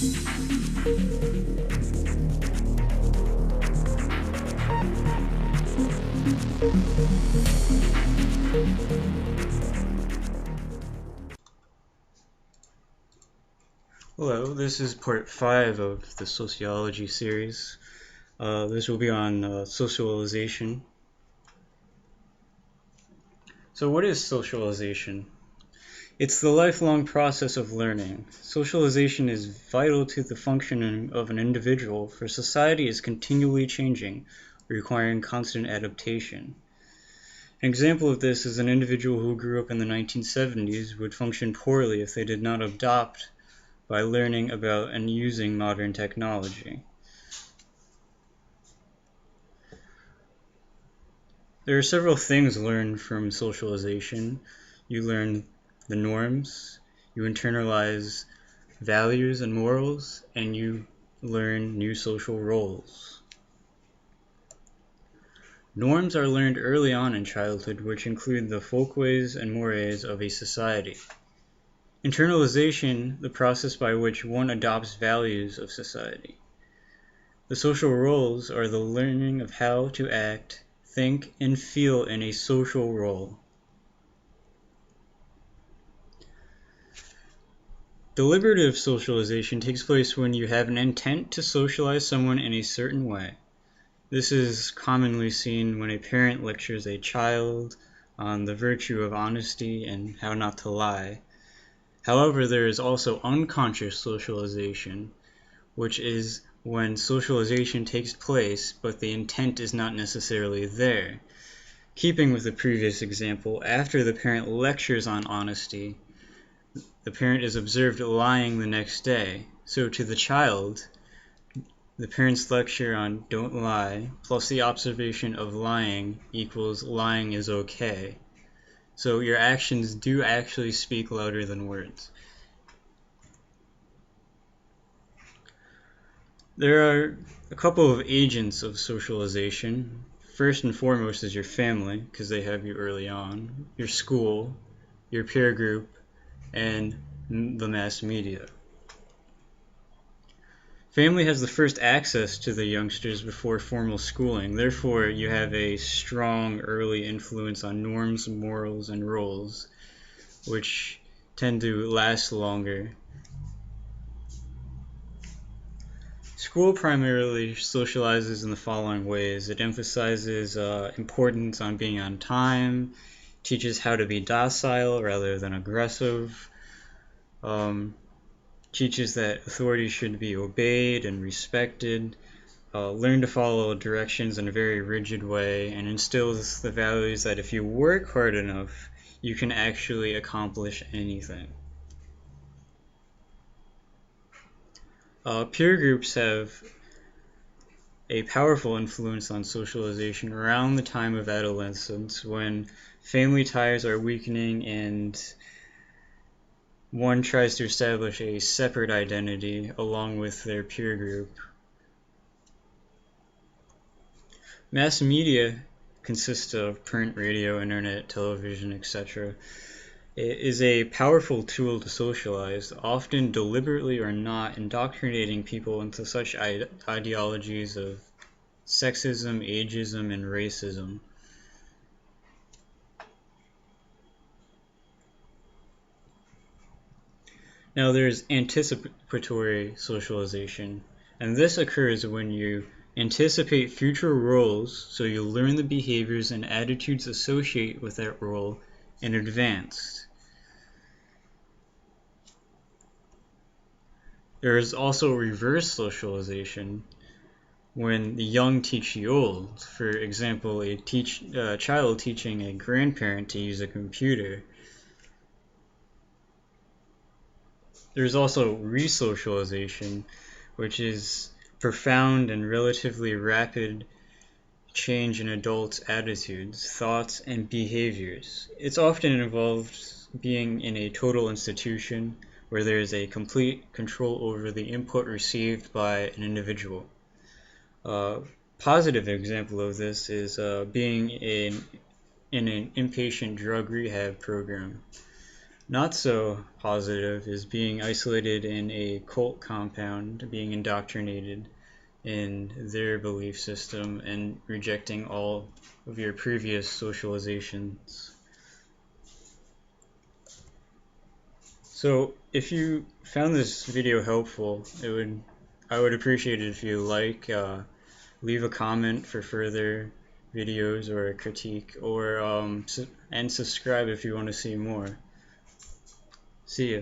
Hello, this is part 5 of the Sociology series. This will be on socialization. So what is socialization? It's the lifelong process of learning. Socialization is vital to the functioning of an individual, for society is continually changing, requiring constant adaptation. An example of this is an individual who grew up in the 1970s would function poorly if they did not adopt by learning about and using modern technology. There are several things learned from socialization. You learn the norms, you internalize values and morals, and you learn new social roles. Norms are learned early on in childhood, which include the folkways and mores of a society. Internalization, the process by which one adopts values of society. The social roles are the learning of how to act, think, and feel in a social role. Deliberative socialization takes place when you have an intent to socialize someone in a certain way. This is commonly seen when a parent lectures a child on the virtue of honesty and how not to lie. However, there is also unconscious socialization, which is when socialization takes place, but the intent is not necessarily there. Keeping with the previous example, after the parent lectures on honesty, the parent is observed lying the next day. So to the child, the parent's lecture on don't lie plus the observation of lying equals lying is okay. So your actions do actually speak louder than words. There are a couple of agents of socialization. First and foremost is your family, because they have you early on, your school, your peer group, and the mass media. Family has the first access to the youngsters before formal schooling. Therefore, you have a strong early influence on norms, morals, and roles, which tend to last longer. School primarily socializes in the following ways. It emphasizes importance on being on time, teaches how to be docile rather than aggressive, teaches that authority should be obeyed and respected, learn to follow directions in a very rigid way, and instills the values that if you work hard enough, you can actually accomplish anything. Peer groups have a powerful influence on socialization around the time of adolescence, when family ties are weakening and one tries to establish a separate identity along with their peer group. Mass media consists of print, radio, internet, television, etc. It is a powerful tool to socialize, often deliberately or not, indoctrinating people into such ideologies of sexism, ageism, and racism. Now there's anticipatory socialization, and this occurs when you anticipate future roles, so you learn the behaviors and attitudes associated with that role in advance. There is also reverse socialization, when the young teach the old. For example, a child teaching a grandparent to use a computer. There's also resocialization, which is profound and relatively rapid change in adults' attitudes, thoughts, and behaviors. It's often involved being in a total institution where there is a complete control over the input received by an individual. A positive example of this is being in an inpatient drug rehab program. Not so positive is being isolated in a cult compound, being indoctrinated in their belief system, and rejecting all of your previous socializations. So if you found this video helpful, I would appreciate it if you leave a comment for further videos or a critique, or and subscribe if you want to see more. See ya.